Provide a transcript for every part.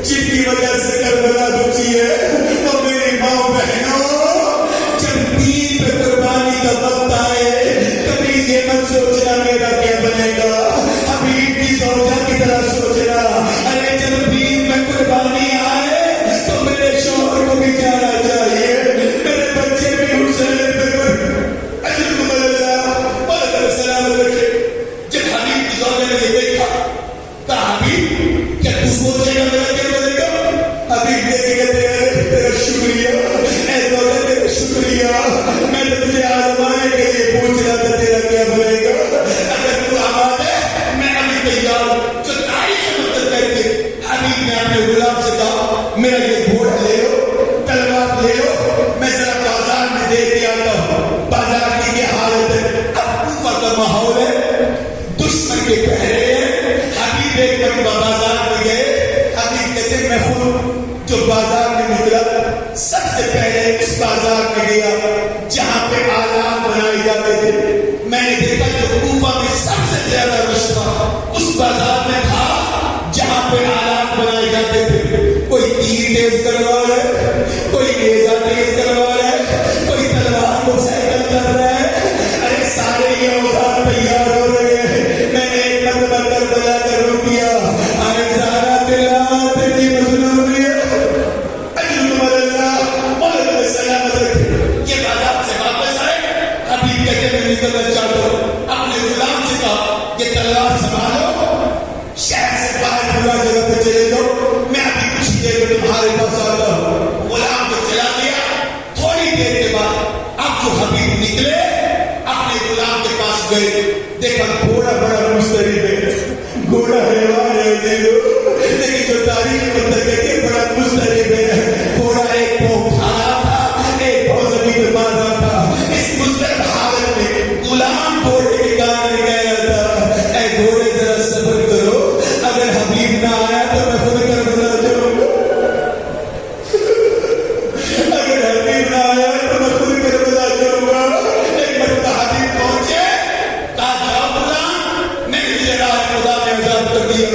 جن کی وجہ سے کربلا بچی ہے، تو میری ماں بہنوں، جب دین پہ قربانی کا وقت آئے کبھی یہ مت سوچنا میرا کیا بنے گا، حبیب کی زوجہ کی طرح سوچنا، ارے جب دین میں قربانی آئے تو میرے شوہر کو بھی جانا چاہیے، میرے بچے بھی حسین پہ سلامت رکھے۔ جب حبیب کی زوجہ نے یہ دیکھا، کہا حبیب کیا تو سوچے گا میرا کیا بنے گا؟ حبیب دیکھے کہتے تیرا شکریہ، اے زوجہ تیرا شکریہ، میں نے تجھے آزمانے کے لیے پوچھ رہا تھا تیرا کیا بنے گا، اگر تو آباد ہے میں ابھی تیار ہوں۔ جو تاریخ مدد کر کے حبیب نے اپنے غلام سے کہا میرا یہ گھوڑا لے لو، تلوار لے لو، میں ذرا بازار میں دیکھ کے آتا ہوں بازار کی کیا حالت ہے۔ اب کوفہ کا ماحول ہے، دشمن کے پہرے ہیں، حبیب ایک مرتبہ بازار میں گئے، حبیب کہتے میں خود جو بازار میں نکلا سب سے پہلے اس بازار میں گیا جہاں پہ آلات بنائے جاتے تھے، میں نے دیکھا جو کوفہ میں سب سے زیادہ رش تھا اس بازار میں تھا جہاں پہ آلات بنائے جاتے تھے۔ کوئی تیر تیز کروا رہا ہے، کوئی نیزہ تیز کروا رہا ہے، کوئی تلوار کو سائیکل کر رہا ہے، ارے سارے یہ اوزار تیار ہو رہے ہیں۔ میں نے ایک مرتبہ کربلا کا رخ کیا، ارے زہرا دلا تیری مظلومیت اجل اللہ مولا سلامت رکھے۔ یہ بازار سے واپس آئے، حبیب کہتے میں نکلنا چاہتا ہوں، اپنے غلام سے کہا یہ تلوار سنبھالو، شہر سے باہر کھلا جگہ پہ چلے جاؤ، میں ابھی کچھ دیر میں تمہارے پاس آتا ہوں۔ غلام کو چلا گیا، تھوڑی دیر کے بعد اب جو حبیب نکلے اپنے غلام کے پاس گئے، دیکھا گھوڑا بڑا مسترب ہے، گھوڑا حیوان ہے لیکن جو تاریخ مطلب ہے کہ بڑا مسترب ہے، گھوڑا ایک پاؤں کھانا تھا ایک پاؤں زمین پہ باندھا تھا، اس مسترب حالت میں غلام گھوڑے کے کان میں کہہ رہا تھا اے گھوڑے ذرا صبر کرو، اگر حبیب نہ آیا تو میں خود کربلا جاؤں گا، اگر حبیب نہ آیا تو میں خود کربلا جاؤں گا۔ ایک مرتبہ حبیب پہنچے، کہا جاؤ غلام میں نے تجھے راہ خدا میں آزاد کر دیا۔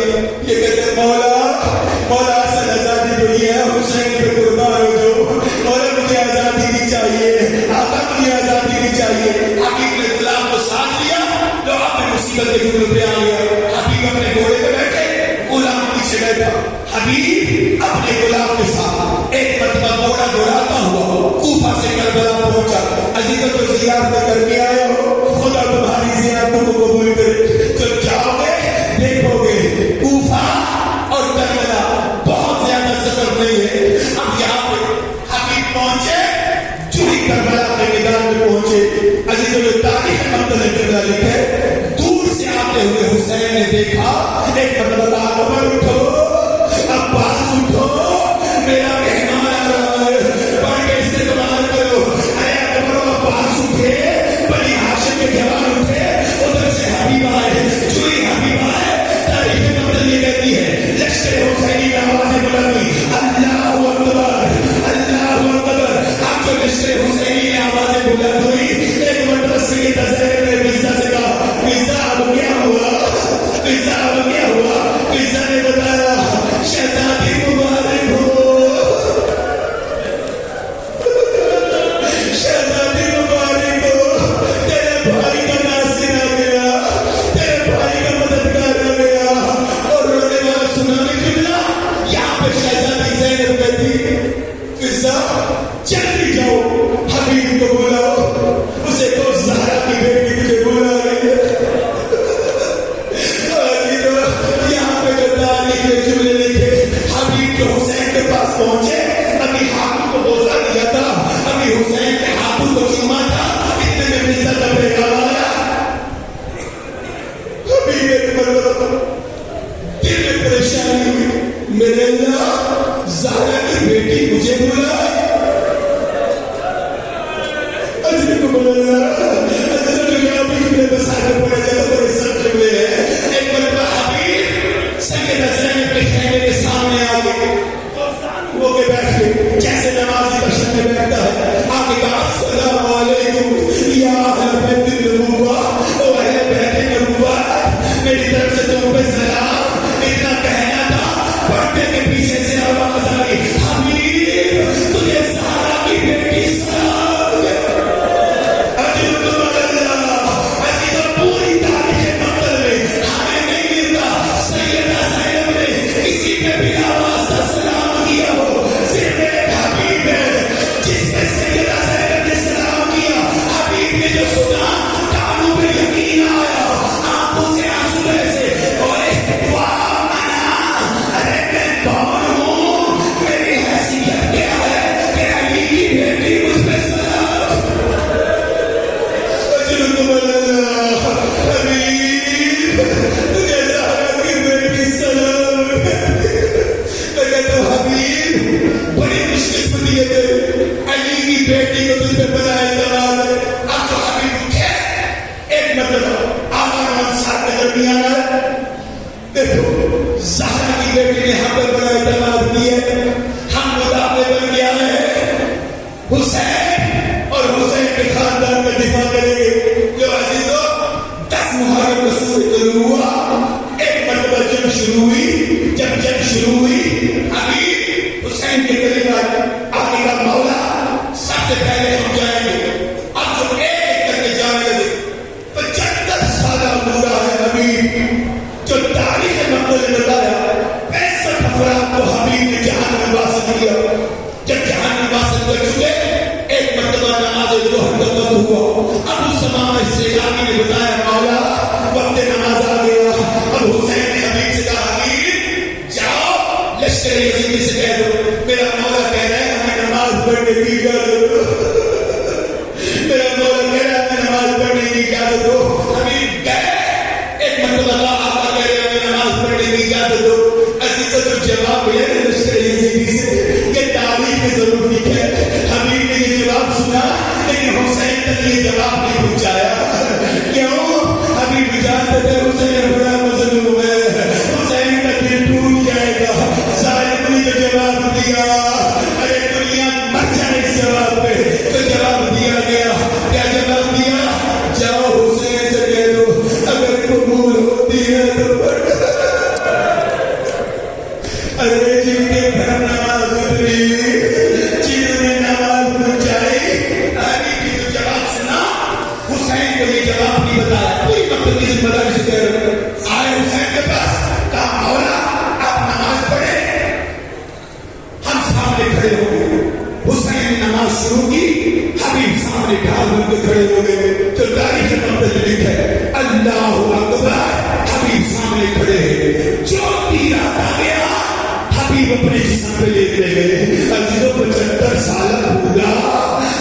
یہ کہتے مولا اصل آزادی جو یہ ہے حسین پہ قربان ہو جاؤ، مولا مجھے آزادی بھی چاہیے، آقا مجھے آزادی بھی چاہیے۔ حبیب نے غلام کو ساتھ لیا، جو اپنے مصیبت کے گھر پہ آ گیا، حبیب اپنے گھوڑے پہ بیٹھے، غلام پیچھے بیٹھا، حبیب اپنے غلام کے ساتھ ایک مرتبہ گھوڑا دوڑاتا ہوا کوفہ سے کربلا پہنچا۔ عزیزوں کو زیارت کر کے آئے ہو، خدا تمہاری زیارتوں کو قبول کرے۔ جب جاؤ گے دیکھو گے کوفہ اور کربلا بہت زیادہ سفر نہیں ہے۔ اب یہاں پہ حبیب پہنچے، جو ہی کربلا کے میدان میں پہنچے، عزیزوں جو تاریخ مقتل کربلا لکھے، دور سے آتے ہوئے حسین نے دیکھا، ایک مرتبہ عمر اٹھو، عباس اٹھو، میرا مہمان آ رہا ہے، بڑھ کے استقبال کرو۔ ارے عمر و عباس اٹھے، بنی ہاشم کے جوان اٹھے، ادھر سے حبیب آئے، جو ہی حبیب آئے تاریخ مقتل یہ کہتی ہے لشکر حسینی میں آوازیں بلندی اللہ اکبر اللہ اکبر۔ اب جو لشکر حسینی میں آوازیں بلند ہوئی، ایک مرتبہ سیدہ زینب نے مرزا سے کہا مرزا اب کیا ہوا، مرزا اب کیا ہوا؟ مرزا نے بتایا شہزادی مبارک ہو، شہزادی مبارک ہو، تیرے بھائی کا ناصر آ گیا، تیرے بھائی کا مددگار آ گیا۔ اور رونے والا سنانے قبلہ یہاں پہ شہزادی زینب کہتی مرزا جلدی جاؤ حبیب کو بلاؤ، اسے تو زہرا کی بیٹی تجھے بلا رہی ہے۔ یہاں پہ جو تاریخ میں جملے لکھے، حبیب جو حسین کے پاس پہنچے، ابھی ہاتھوں کو بوسا دیا تھا، ابھی حسین کے ہاتھوں کو چوما تھا، اتنے میں مرزا کا پیغام آیا، حبیب ایک مرتبہ دل میں پریشانی ہوئی، میرے اللہ زہرا کی بیٹی مجھے بلا ہے، عزیز کو بلا عزیز یہاں پہ جملے بس آگے پڑے جگہ پر سب جملے ہیں۔ ایک مرتبہ حبیب سیدہ زینب کے خیمے کے سامنے آ گئے، وہ کے بیٹھ گئے جیسے نمازی بشر میں بیٹھتا ہے، آگے کہا السلام علیکم یا اہل بیت النبوہ، او اہل بیت النبوہ، میری طرف سے تم پہ سلام، اتنا کہنا تھا، پردے کے پیچھے سے بڑی خوش قسمتی ہے علی کی بیٹی کو تجھ پہ بڑا اعتماد ہے. اب تو حبیب اٹھے ایک مرتبہ آمان انصار کے درمیان ہے. دیکھو زہرا کی بیٹی نے ہم پر بڑا اعتماد کیا ہے. ہم مدافع بن گیا ہے حسین اور حسین کے خاندان کا دفاع کریں گے. جو عزیزو 10 محرم رسول طلوع ہوا. ایک مرتبہ جنگ شروع ہوئی. جب جنگ شروع ہوئی حبیب حسین کے قریب آنے کا مولا سب سے پہلے ہم جائیں گے. اب جو ایک کر کے جانے لگے 75 سالہ بوڑھا ہے حبیب. جو تاریخ مقبول نے بتایا 65 افراد کو حبیب نے جہان میں واسط کیا. جب جہان میں واسط کر چکے ایک مرتبہ نماز ظہر کا وقت ہوا. ابو سمامہ سیلانی نے بتایا مولا وقت نماز آ گیا. اب حسین نے حبیب سے کہا حبیب جاؤ لشکر یزید سے کہہ دو میرا مولا کہہ رہا ہے ہمیں نماز پڑھنے کی اجازت دو. میرا مولا کہہ رہا ہے ہمیں نماز پڑھنے کی اجازت دو. حبیب گئے. ایک مرتبہ اللہ آقا کہہ رہے ہمیں نماز پڑھنے کی اجازت دو. عزیزو جو جواب ملے لشکر یزید سے یہ تاریخ میں ضرور لکھے. حبیب نے یہ جواب سنا لیکن حسین تک یہ جواب نہیں پہنچایا. کیوں؟ حبیب جانتے تھے حسین بڑا مظلوم ہے. حسین کا دل ٹوٹ جائے گا. ظالم نے جو جواب دیا ارے دنیا مر جائے اس جواب پہ. تو جواب دیا گیا. کیا جواب دیا؟ جاؤ حسین سے کہہ دو اگر قبول ہوتی ہے تو پڑھ. ارے جن کے گھر نماز اتری جن نے نماز پہنچائی علی کی جو جواب سنا حسین کو یہ جواب نہیں بتایا. کوئی مقصد کی ذمہ داری سے کہہ رہے آئے حسین کے پاس کہا مولا آپ نماز پڑھیں ہم سامنے کھڑے ہو گئے. حسین نے نماز شروع کی. حبیب سامنے ڈھال بن کے کھڑے ہو گئے. جو تاریخ مقصد لکھا ہے اللہ اکبر. حبیب سامنے کھڑے ہیں. جو تیر آتا گیا حبیب اپنے جسم پہ لیتے گئے. عزیزو 75 سالہ بوڑھا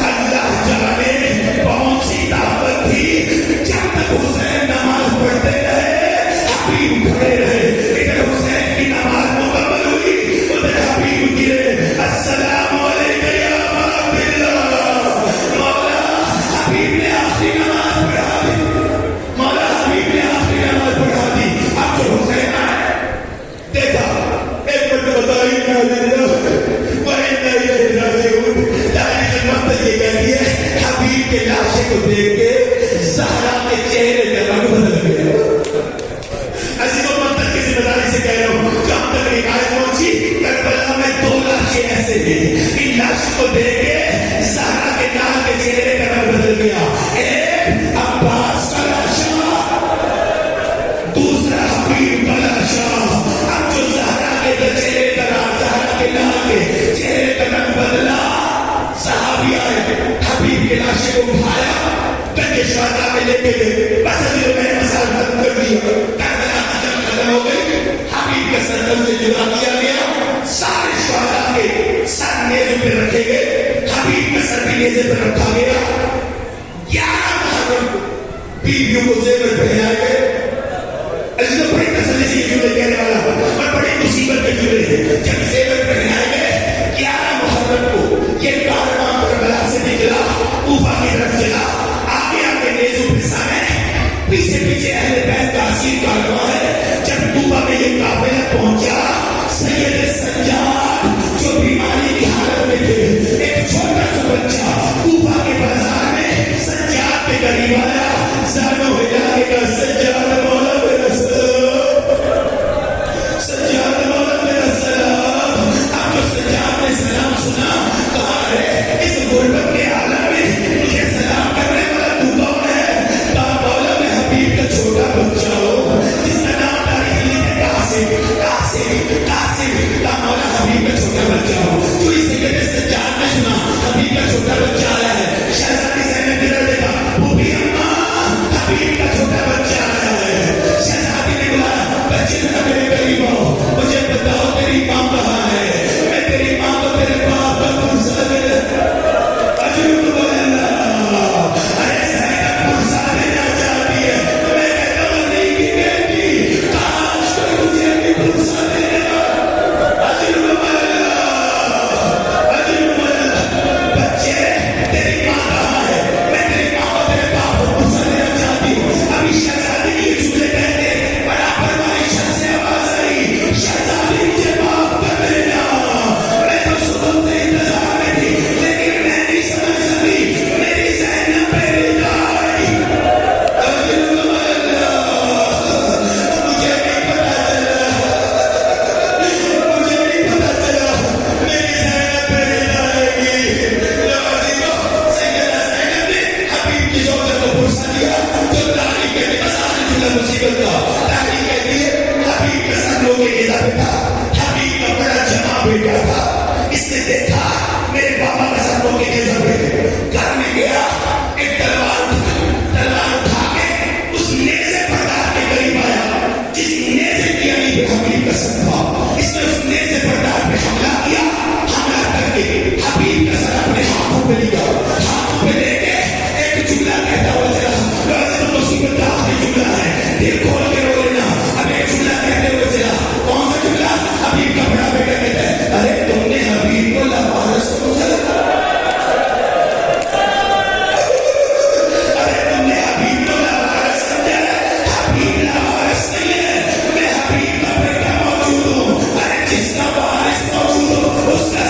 اللہ جانے کون سی طاقت تھی. جب تک حسین نماز پڑھتے رہے حبیب کھڑے رہے. ادھر حسین کی نماز مکمل ہوئی ادھر حبیب گرے. السلام علیکم یا عبداللہ. مولا حبیب نے آخری نماز پڑھا دی. مولا حبیب نے آخری نماز پڑھا دی. اب جو حسین آئے دیکھا ایک مرتبہ تاریخ میں تاریخ مقصد یہ کہتی ہے حبیب کے لاشے کو دیکھ کے زہرا کے چہرے کا رنگ بدل گیا. عزیزو مقصد کی ذمہ داری سے کہہ رہا ہوں جہاں تک ایک آیت پہنچی کربلا میں 2 لاشیں ایسے تھے. ان لاشوں کو دیکھ کے زہرا کے نام کے چہرے کا رنگ بدل گیا. ایک عباس کا لاشا دوسرا حبیب کا لاشا. اب جو زہرا کے چہرے کا رنگ زہرا کے نام کے چہرے کا رنگ بدلا صحابی آئے حبیب کے لاشے کو اٹھایا گنجے شہداء میں لے کے گئے. بس ابھی تو میں نے مسائل ختم کر دیا. کربلا کی جنگ ختم ہو گئی. حبیب کے سردر سے جدا کیا گیا. سارے شہداء کے سر نیزے پہ رکھے گئے. حبیب کا سر بھی نیزے پہ رکھا گیا. 11 محرم کو بیویوں کو زیور پہنائے گئے. عزیزو بڑی تسلی سے یہ جملے کہنے والا ہوں اور بڑی مصیبت کے جملے ہیں. جب زیور پہنائے گئے 11 محرم کو یہ کارواں کربلا سے نکلا کوفہ کی طرف چلا. آگے آگے نیزوں پہ سارے پیچھے پیچھے اہل بیت کا عظیم کارواں ہے. جب کوفہ میں یہ قافلہ پہنچا سید سجاد جو بیماری کی حالت میں تھے ایک چھوٹا سا بچہ کوفہ کے بازار میں سجاد کے قریب آیا. زانو ہلا کے کہا سجاد مولا میرا سلام. سجاد مولا میرا سلام. کا بیٹا تھا. اس نے دیکھا میرے بابا کا سر روکے کے ضرورے گھر میں گیا, ایک تلوار اٹھا کے اس نیزے پر ڈال کے قریب آیا جس نیزے کی علی پہ حبیب کا سر تھا. اس نے اس نیزے پر ڈال پہ حملہ کیا. حملہ کر کے حبیب کا سر اپنے ہاتھوں پہ لیا. ہاتھوں پہ لے کے ایک جملہ کہتا ہوا چلا, مصیبت کا آخری جملہ ہے, دل کھول کے رو لینا. اب ایک جملہ کہتے ہوئے چلا. کون سا جملہ؟ حبیب کا بڑا بیٹا کہتا ہے, ارے تم نے حبیب کو لوارث سمجھا, ارے تم نے حبیب کو لوارث سمجھا. حبیب لوارث نہیں ہے, میں حبیب کا بیٹا موجود ہوں. ارے جس کا وارث موجود ہو اس کا